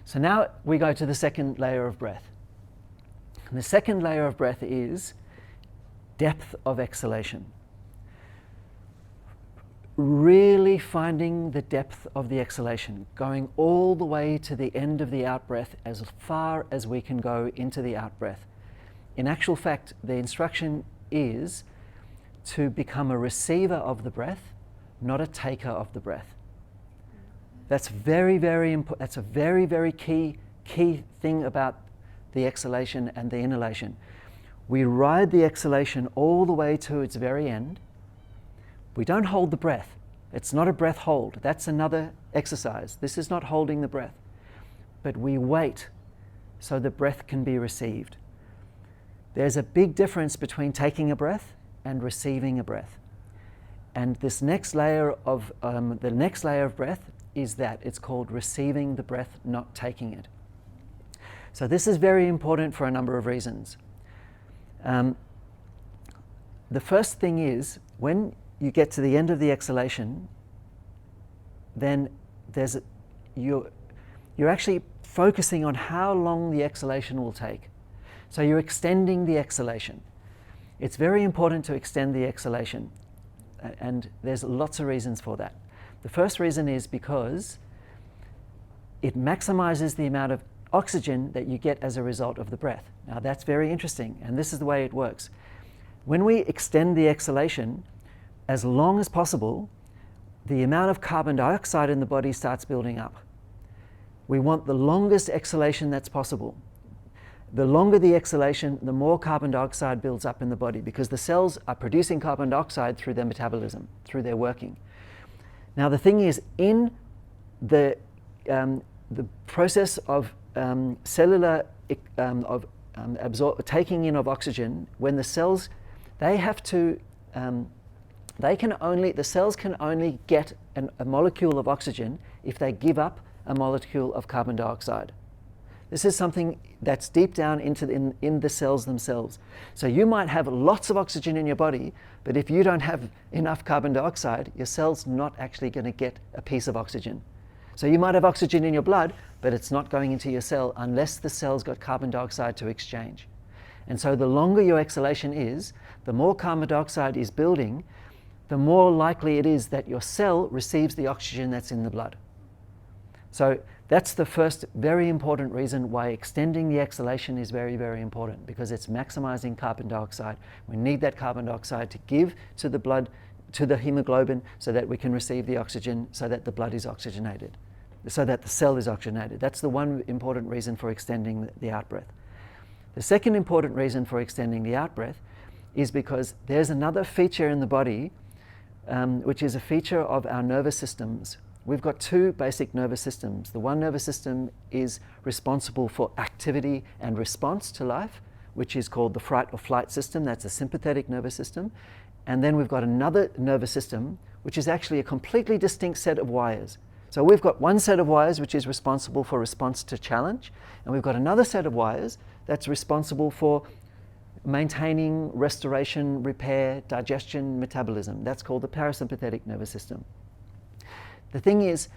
So now we go to the second layer of breath. And the second layer of breath is depth of exhalation. Really finding the depth of the exhalation, going all the way to the end of the out-breath as far as we can go into the out-breath. In actual fact, the instruction is to become a receiver of the breath, not a taker of the breath. That's very, very important. That's a very, very key thing about the exhalation and the inhalation. We ride the exhalation all the way to its very end. We don't hold the breath. It's not a breath hold. That's another exercise. This is not holding the breath. But we wait so the breath can be received. There's a big difference between taking a breath and receiving a breath. And this next layer of breath is that it's called receiving the breath, not taking it. So this is very important for a number of reasons. The first thing is, when you get to the end of the exhalation, then you're actually focusing on how long the exhalation will take. So you're extending the exhalation. It's very important to extend the exhalation, and there's lots of reasons for that. The first reason is because it maximizes the amount of oxygen that you get as a result of the breath. Now that's very interesting, and this is the way it works. When we extend the exhalation as long as possible, the amount of carbon dioxide in the body starts building up. We want the longest exhalation that's possible. The longer the exhalation, the more carbon dioxide builds up in the body, because the cells are producing carbon dioxide through their metabolism, through their working. Now the thing is, in the process of cellular taking in of oxygen, when the cells, the cells can only get a molecule of oxygen if they give up a molecule of carbon dioxide. This is something that's deep down in the cells themselves. So you might have lots of oxygen in your body, but if you don't have enough carbon dioxide, your cell's not actually going to get a piece of oxygen. So you might have oxygen in your blood, but it's not going into your cell unless the cell's got carbon dioxide to exchange. And so the longer your exhalation is, the more carbon dioxide is building, the more likely it is that your cell receives the oxygen that's in the blood. So that's the first very important reason why extending the exhalation is very, very important, because it's maximizing carbon dioxide. We need that carbon dioxide to give to the blood, to the hemoglobin, so that we can receive the oxygen, so that the blood is oxygenated, so that the cell is oxygenated. That's the one important reason for extending the out-breath. The second important reason for extending the out-breath is because there's another feature in the body, which is a feature of our nervous systems. We've got two basic nervous systems. The one nervous system is responsible for activity and response to life, which is called the fight or flight system. That's a sympathetic nervous system. And then we've got another nervous system, which is actually a completely distinct set of wires. So we've got one set of wires which is responsible for response to challenge, and we've got another set of wires that's responsible for maintaining, restoration, repair, digestion, metabolism. That's called the parasympathetic nervous system. The thing is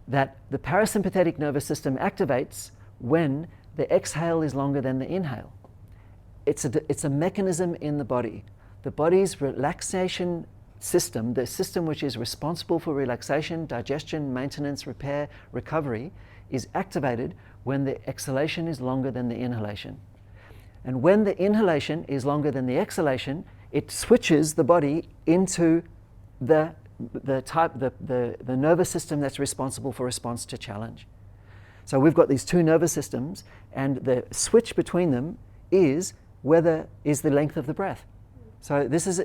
that the parasympathetic nervous system activates when the exhale is longer than the inhale. It's a mechanism in the body. The body's relaxation system, the system which is responsible for relaxation, digestion, maintenance, repair, recovery, is activated when the exhalation is longer than the inhalation. And when the inhalation is longer than the exhalation, it switches the body into the nervous system that's responsible for response to challenge. So we've got these two nervous systems, and the switch between them is the length of the breath. So this is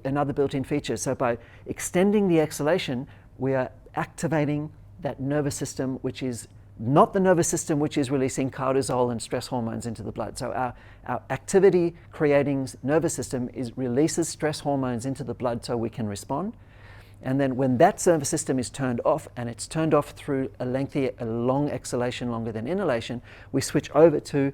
another built-in feature. So by extending the exhalation, we are activating that nervous system, which is not the nervous system which is releasing cortisol and stress hormones into the blood. So our activity-creating nervous system releases stress hormones into the blood so we can respond. And then when that nervous system is turned off, and it's turned off through a long exhalation longer than inhalation, we switch over to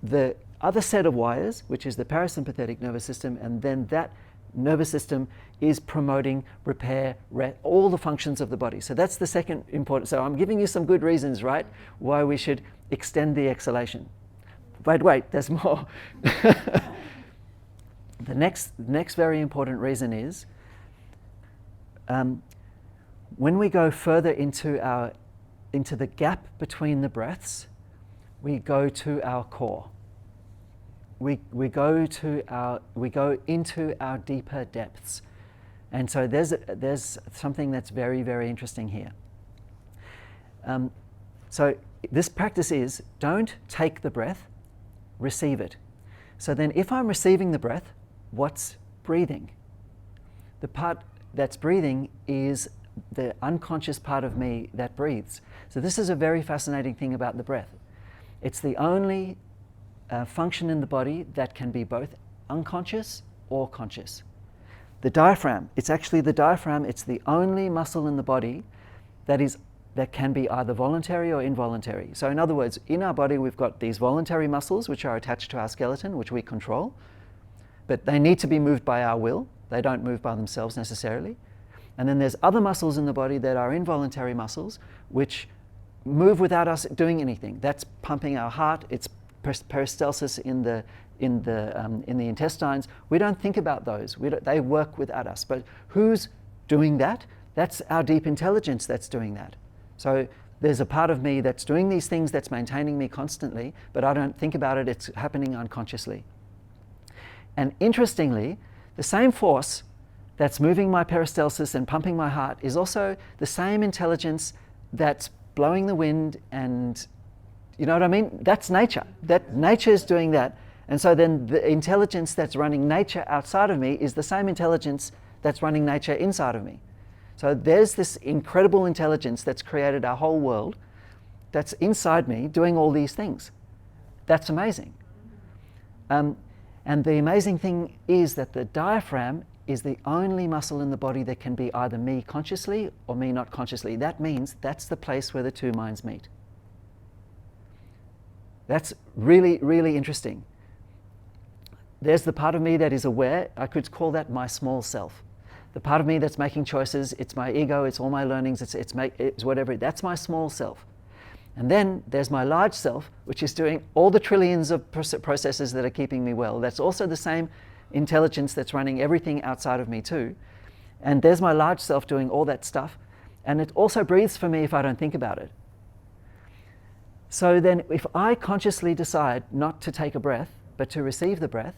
the other set of wires, which is the parasympathetic nervous system, and then that nervous system is promoting repair, all the functions of the body. So that's the second important. So I'm giving you some good reasons, right, why we should extend the exhalation. Wait, there's more. The next very important reason is when we go further into the gap between the breaths, we go to our core. We go into our deeper depths. And so there's something that's very, very interesting here. So this practice is, don't take the breath, receive it. So then if I'm receiving the breath, what's breathing? The part that's breathing is the unconscious part of me that breathes. So this is a very fascinating thing about the breath. It's the only function in the body that can be both unconscious or conscious. The diaphragm, it's actually the diaphragm, it's the only muscle in the body that can be either voluntary or involuntary. So in other words, in our body we've got these voluntary muscles which are attached to our skeleton, which we control, but they need to be moved by our will. They don't move by themselves necessarily. And then there's other muscles in the body that are involuntary muscles which move without us doing anything. That's pumping our heart, it's peristalsis in the intestines. We don't think about those. They work without us. But who's doing that? That's our deep intelligence that's doing that. So there's a part of me that's doing these things, that's maintaining me constantly, but I don't think about it. It's happening unconsciously. And interestingly, the same force that's moving my peristalsis and pumping my heart is also the same intelligence that's blowing the wind, and you know what I mean? That's nature. That nature is doing that. And so then the intelligence that's running nature outside of me is the same intelligence that's running nature inside of me. So there's this incredible intelligence that's created our whole world that's inside me doing all these things. That's amazing. And the amazing thing is that the diaphragm is the only muscle in the body that can be either me consciously or me not consciously. That means that's the place where the two minds meet. That's really, really interesting. There's the part of me that is aware. I could call that my small self. The part of me that's making choices, it's my ego, it's all my learnings, it's whatever. That's my small self. And then there's my large self, which is doing all the trillions of processes that are keeping me well. That's also the same intelligence that's running everything outside of me too. And there's my large self doing all that stuff. And it also breathes for me if I don't think about it. So then if I consciously decide not to take a breath, but to receive the breath,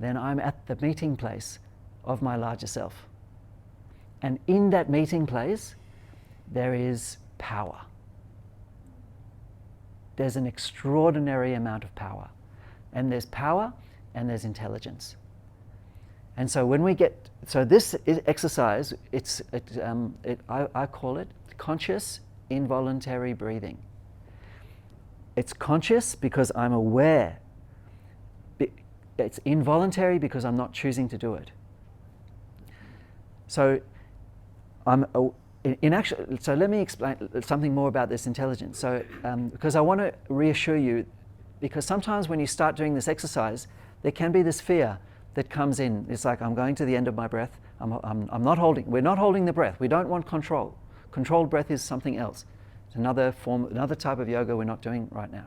then I'm at the meeting place of my larger self. And in that meeting place, there is power. There's an extraordinary amount of power. And there's power and there's intelligence. And so when we get, so this exercise, I call it conscious involuntary breathing. It's conscious because I'm aware. It's involuntary because I'm not choosing to do it. So so let me explain something more about this intelligence. So because I want to reassure you, because sometimes when you start doing this exercise, there can be this fear that comes in. It's like, I'm going to the end of my breath. I'm not holding. We're not holding the breath. We don't want control. Controlled breath is something else. It's another type of yoga we're not doing right now.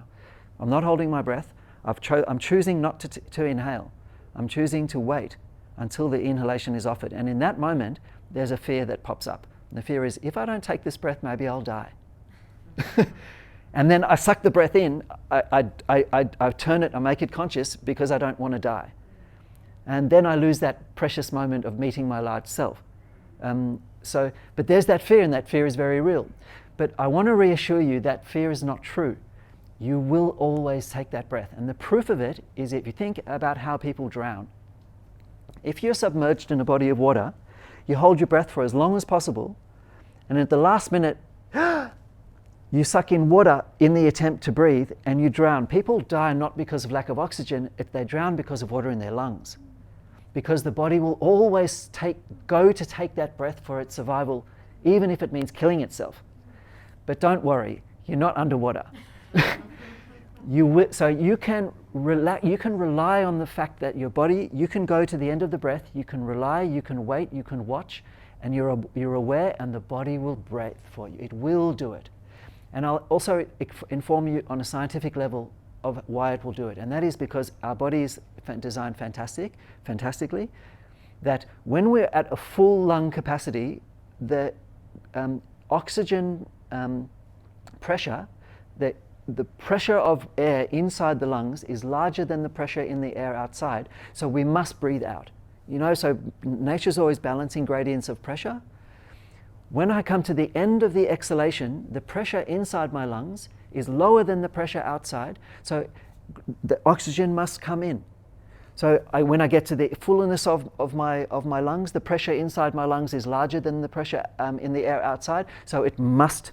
I'm not holding my breath. I'm choosing not to inhale. I'm choosing to wait until the inhalation is offered. And in that moment, there's a fear that pops up. And the fear is, if I don't take this breath, maybe I'll die. And then I suck the breath in. I turn it, I make it conscious because I don't want to die. And then I lose that precious moment of meeting my large self. But there's that fear, and that fear is very real. But I want to reassure you that fear is not true. You will always take that breath. And the proof of it is if you think about how people drown. If you're submerged in a body of water, you hold your breath for as long as possible, and at the last minute, you suck in water in the attempt to breathe, and you drown. People die not because of lack of oxygen, they drown because of water in their lungs. Because the body will always go to take that breath for its survival, even if it means killing itself. But don't worry, you're not underwater. So you can rely on the fact that your body, you can go to the end of the breath, you can rely, you can wait, you can watch, and you're aware, and the body will breathe for you. It will do it. And I'll also inform you on a scientific level of why it will do it. And that is because our body is designed fantastically, that when we're at a full lung capacity, the oxygen pressure, the pressure of air inside the lungs is larger than the pressure in the air outside, so we must breathe out. You know, so nature's always balancing gradients of pressure. When I come to the end of the exhalation, the pressure inside my lungs is lower than the pressure outside, so the oxygen must come in. So when I get to the fullness of my lungs, the pressure inside my lungs is larger than the pressure in the air outside, so it must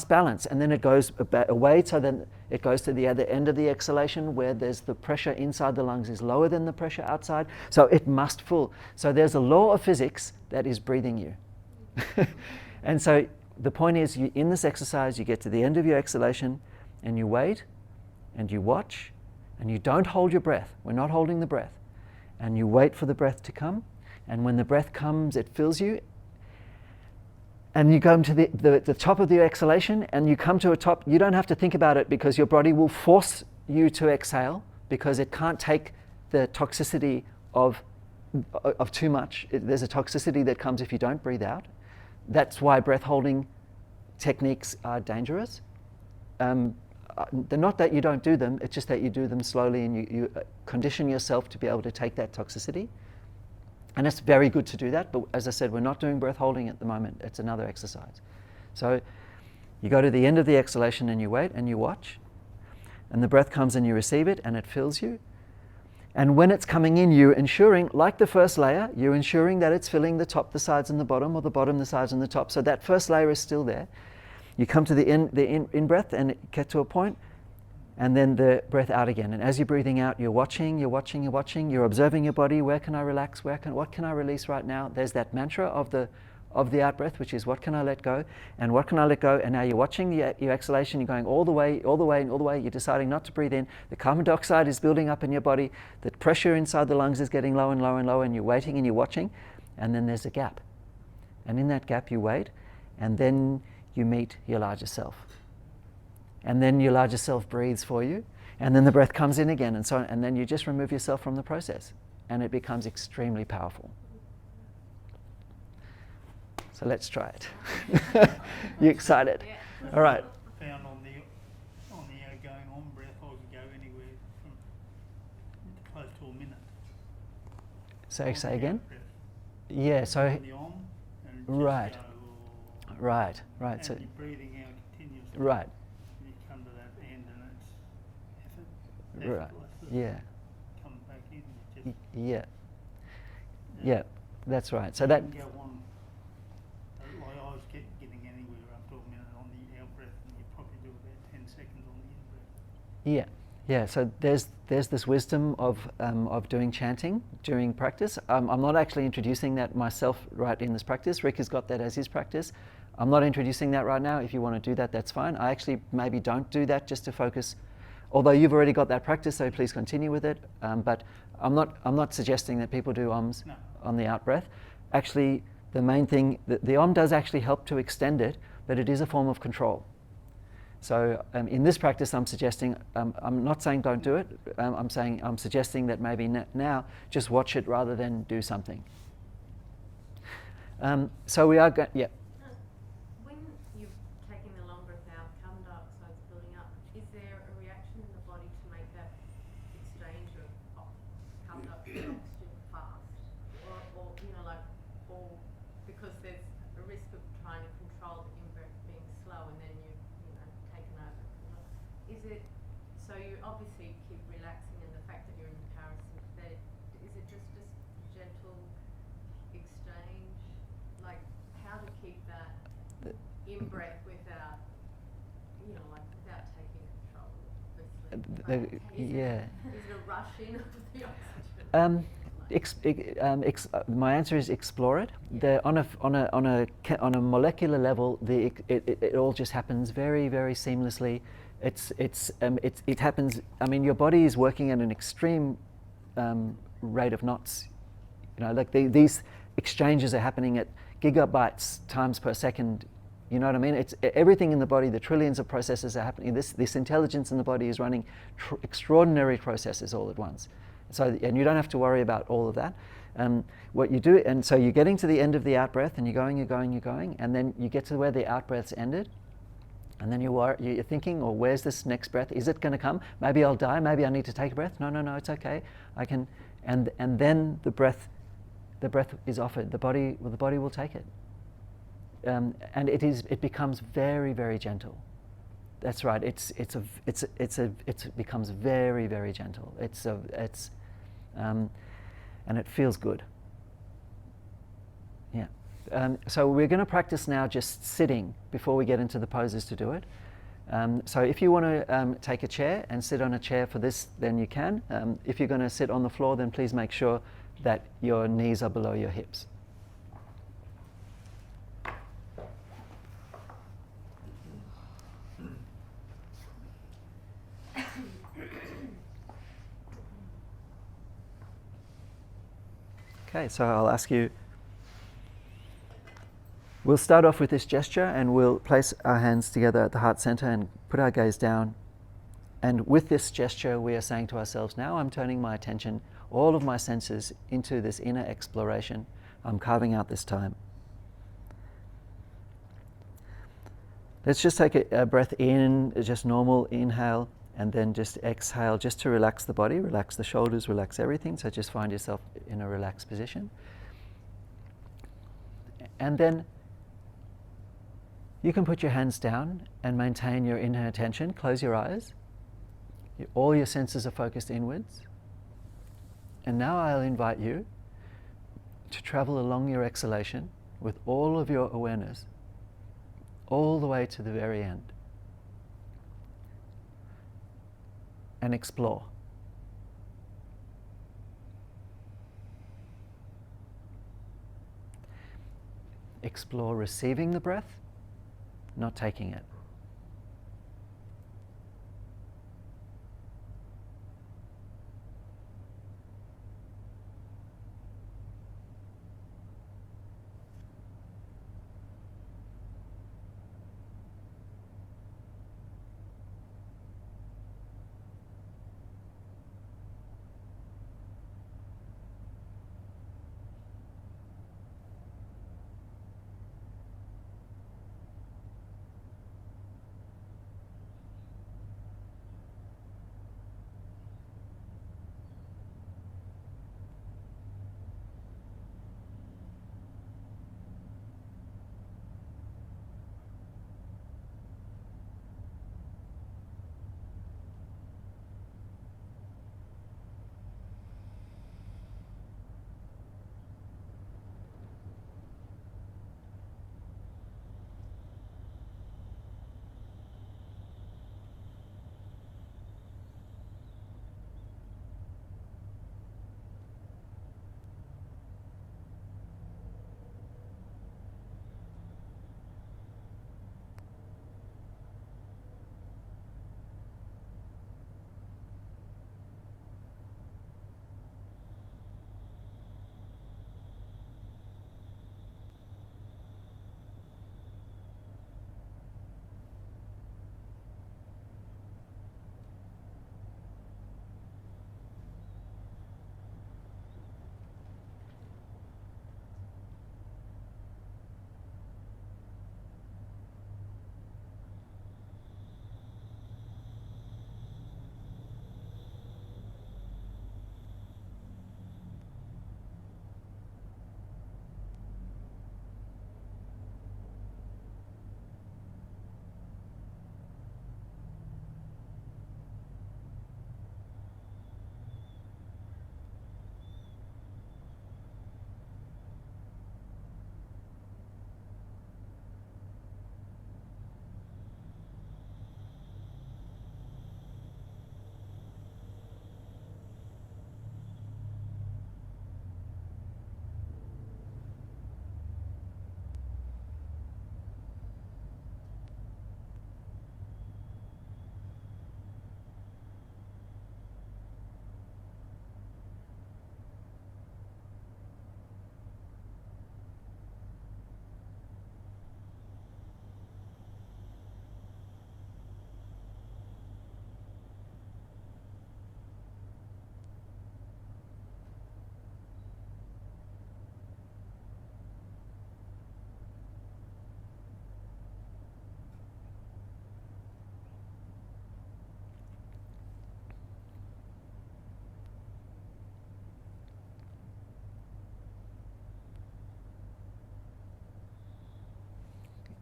balance, and then it goes away, so then it goes to the other end of the exhalation where there's the pressure inside the lungs is lower than the pressure outside, so it must full. So there's a law of physics that is breathing you. And so the point is, in this exercise, you get to the end of your exhalation and you wait and you watch and you don't hold your breath. We're not holding the breath. And you wait for the breath to come, and when the breath comes, it fills you. And you come to the top of the exhalation, and you come to a top. You don't have to think about it, because your body will force you to exhale, because it can't take the toxicity of too much. There's a toxicity that comes if you don't breathe out. That's why breath holding techniques are dangerous. They're not that you don't do them, it's just that you do them slowly, and you condition yourself to be able to take that toxicity. And it's very good to do that, but as I said, we're not doing breath holding at the moment. It's another exercise. So you go to the end of the exhalation and you wait and you watch, and the breath comes and you receive it and it fills you. And when it's coming in, you're ensuring, like the first layer, you're ensuring that it's filling the top, the sides and the bottom, or the bottom, the sides and the top. So that first layer is still there. You come to the in breath and get to a point, and then the breath out again. And as you're breathing out, you're watching, you're observing your body. Where can I relax? What can I release right now? There's that mantra of the out breath, which is what can I let go? And what can I let go? And now you're watching your exhalation, you're going all the way, you're deciding not to breathe in. The carbon dioxide is building up in your body, the pressure inside the lungs is getting lower and lower and lower, and you're waiting and you're watching, and then there's a gap. And in that gap you wait, and then you meet your larger self. And then your larger self breathes for you, and then the breath comes in again, and so on, and then you just remove yourself from the process, and it becomes extremely powerful. So let's try it. You excited? Yeah. All right. Found on the going on breath, I could go anywhere from close to a minute. Say again? Breath. Yeah. So On the on, and just right. go, Right. and So you're breathing out continuously. right. You come to that end, and it's Right. effortless. Yeah. Comes back in. You just, Yeah. That's right. So you that. can go on. Like I was getting anywhere up to a minute on the out breath, and you probably do about 10 seconds on the in breath. Yeah. So there's this wisdom of doing chanting during practice. I'm not actually introducing that myself right in this practice. Rick has got that as his practice. I'm not introducing that right now. If you want to do that, that's fine. I actually maybe don't do that just to focus, although you've already got that practice, so please continue with it. But I'm not suggesting that people do OMs No. on the out breath. Actually, the main thing, the OM does actually help to extend it, but it is a form of control. So in this practice, I'm suggesting, I'm not saying don't do it. I'm suggesting that maybe now just watch it rather than do something. So we are going, yeah. When you're taking the long breath out, carbon dioxide's building up, is there a reaction in the body to make that exchange of carbon dioxide and oxygen fast? Or because there's a risk of trying to control the in-breath being slow and then you've taken over. Is it, so you obviously keep relaxing, and the fact that you're in the parasympathetic, is it just a gentle exchange? Like how to keep that in-breath without, without taking control, obviously. Yeah. Is it a rush in of the oxygen? My answer is explore it. On a molecular level, it all just happens very, very seamlessly. It happens. I mean, your body is working at an extreme rate of knots. You know, like these exchanges are happening at gigabytes times per second. You know what I mean? It's everything in the body. The trillions of processes are happening. This intelligence in the body is running extraordinary processes all at once. So, and you don't have to worry about all of that. What you do, and so you're getting to the end of the out breath, and you're going, and then you get to where the out breath's ended, and then you're thinking, oh, where's this next breath? Is it going to come? Maybe I'll die. Maybe I need to take a breath. No, it's okay. I can, and then the breath is offered. The body will take it. And it becomes very, very gentle. That's right. It becomes very, very gentle. And it feels good. Yeah. So we're going to practice now just sitting before we get into the poses to do it. So if you want to take a chair and sit on a chair for this, then you can. If you're going to sit on the floor, then please make sure that your knees are below your hips. Okay, so I'll ask you, we'll start off with this gesture and we'll place our hands together at the heart center and put our gaze down. And with this gesture, we are saying to ourselves, now I'm turning my attention, all of my senses, into this inner exploration. I'm carving out this time. Let's just take a breath in, just normal inhale, and then just exhale, just to relax the body, relax the shoulders, relax everything. So just find yourself in a relaxed position. And then you can put your hands down and maintain your inner attention. Close your eyes. All your senses are focused inwards. And now I'll invite you to travel along your exhalation with all of your awareness, all the way to the very end. And explore. Explore receiving the breath, not taking it.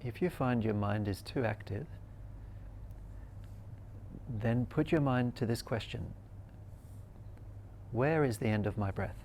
if you find your mind is too active, then put your mind to this question: where is the end of my breath?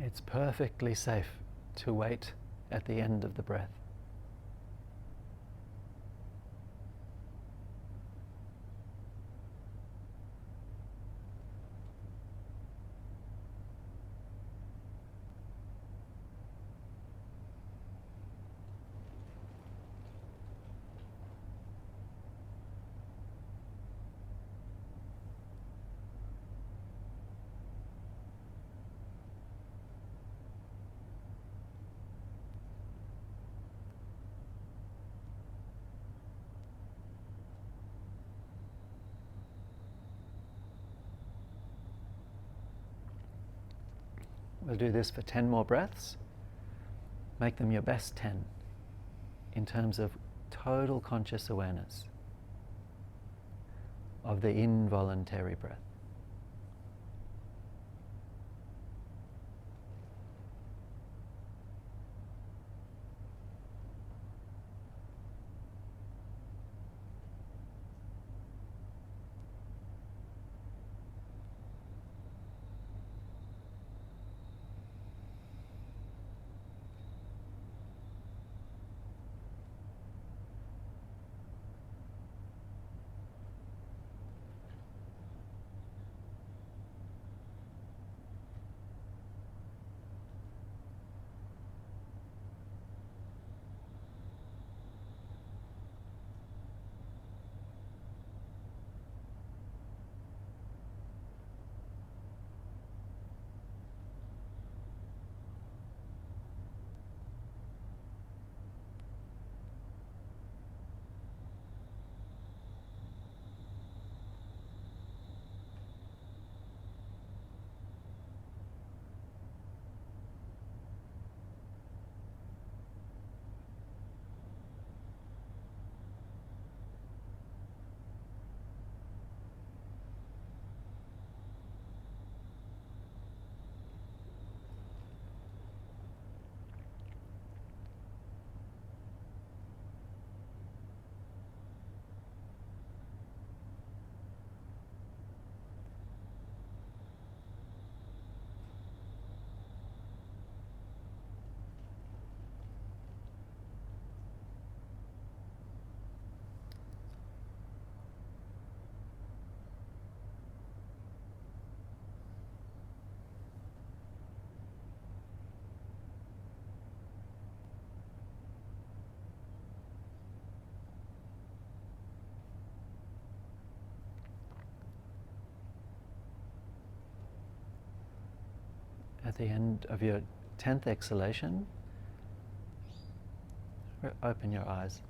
It's perfectly safe to wait at the end of the breath. We'll do this for 10 more breaths. Make them your best 10 in terms of total conscious awareness of the involuntary breath. At the end of your 10th exhalation, open your eyes.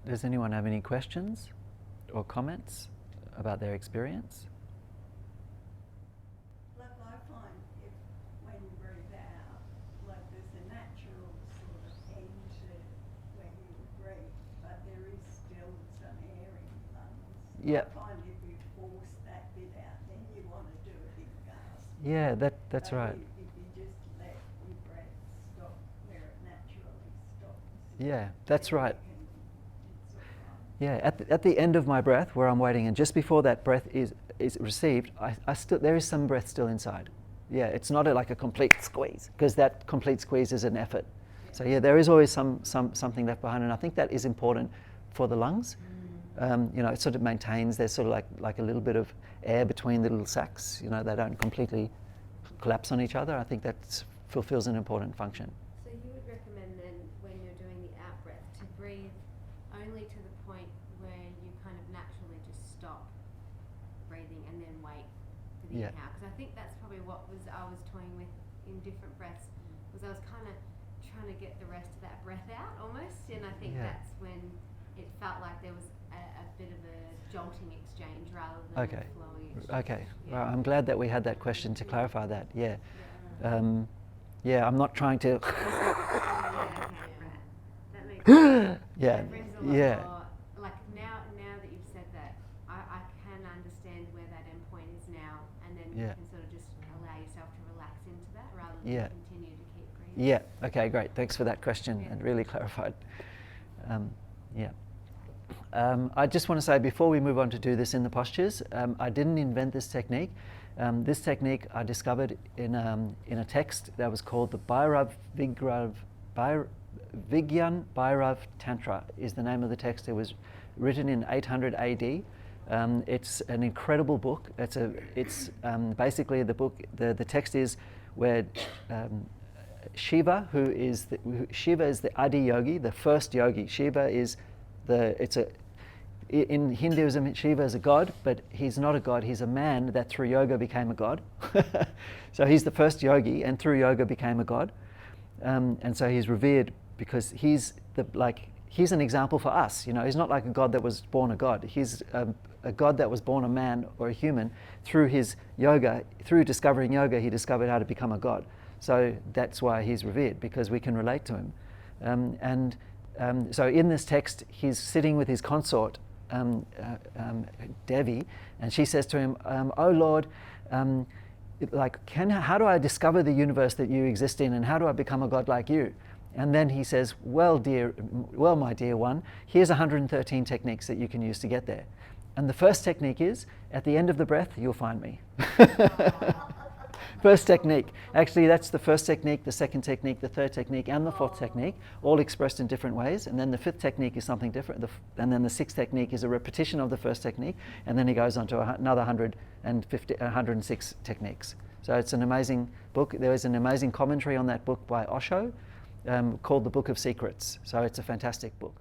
Does anyone have any questions or comments about their experience? Like I find if when you breathe out, like there's a natural sort of end to when you breathe, but there is still some air in your lungs. Yeah. I find if you force that bit out, then you want to do a big gasp. Yeah, that's But right. If you just let your breath stop where it naturally stops. Yeah, that's then right. it's all right. Yeah, at the end of my breath, where I'm waiting, and just before that breath is received, I still, there is some breath still inside. Yeah, it's not like a complete squeeze, because that complete squeeze is an effort. So yeah, there is always something left behind, and I think that is important for the lungs. You know, it sort of maintains, there's sort of like a little bit of air between the little sacs. You know, they don't completely collapse on each other. I think that fulfills an important function. So you would recommend then, when you're doing the out breath, to breathe only to the point where you kind of naturally just stop breathing and then wait for the Yeah. inhale? Because I think that's probably what I was toying with in different breaths, was I was kind of trying to get the rest of that breath out almost, and I think Yeah. that's when it felt like there was a bit of a jolting exchange rather than Okay. a flowing exchange. Okay, Yeah. well, I'm glad that we had that question to clarify that. Yeah, yeah, I'm not trying to. Yeah, okay, right. That makes sense. Yeah, That brings a lot yeah. more, like now that you've said that, I can understand where that endpoint is now, and then Yeah. you can sort of just allow yourself to relax into that rather than Yeah. continue to keep breathing. Yeah. Okay. Great. Thanks for that question. Yeah. It really clarified. Yeah. I just want to say before we move on to do this in the postures, I didn't invent this technique. This technique I discovered in a text that was called the Vigyan Bhairav Tantra is the name of the text. It was written in 800 AD. It's an incredible book. It's basically the book. The text is where Shiva, Shiva is the Adi Yogi, the first yogi. Shiva is in Hinduism, Shiva is a god, but he's not a god. He's a man that through yoga became a god. So he's the first yogi, and through yoga became a god. And so he's revered because he's an example for us. You know, he's not like a god that was born a god. He's a god that was born a man or a human. Through his yoga, through discovering yoga, he discovered how to become a god. So that's why he's revered, because we can relate to him. So in this text, he's sitting with his consort, Devi, and she says to him, "Oh Lord, how do I discover the universe that you exist in, and how do I become a god like you?" And then he says, well, my dear one, here's 113 techniques that you can use to get there. And the first technique is, at the end of the breath, you'll find me. First technique. Actually, that's the first technique, the second technique, the third technique, and the fourth technique, all expressed in different ways. And then the fifth technique is something different. And then the sixth technique is a repetition of the first technique. And then he goes on to another 106 techniques. So it's an amazing book. There is an amazing commentary on that book by Osho called The Book of Secrets. So it's a fantastic book.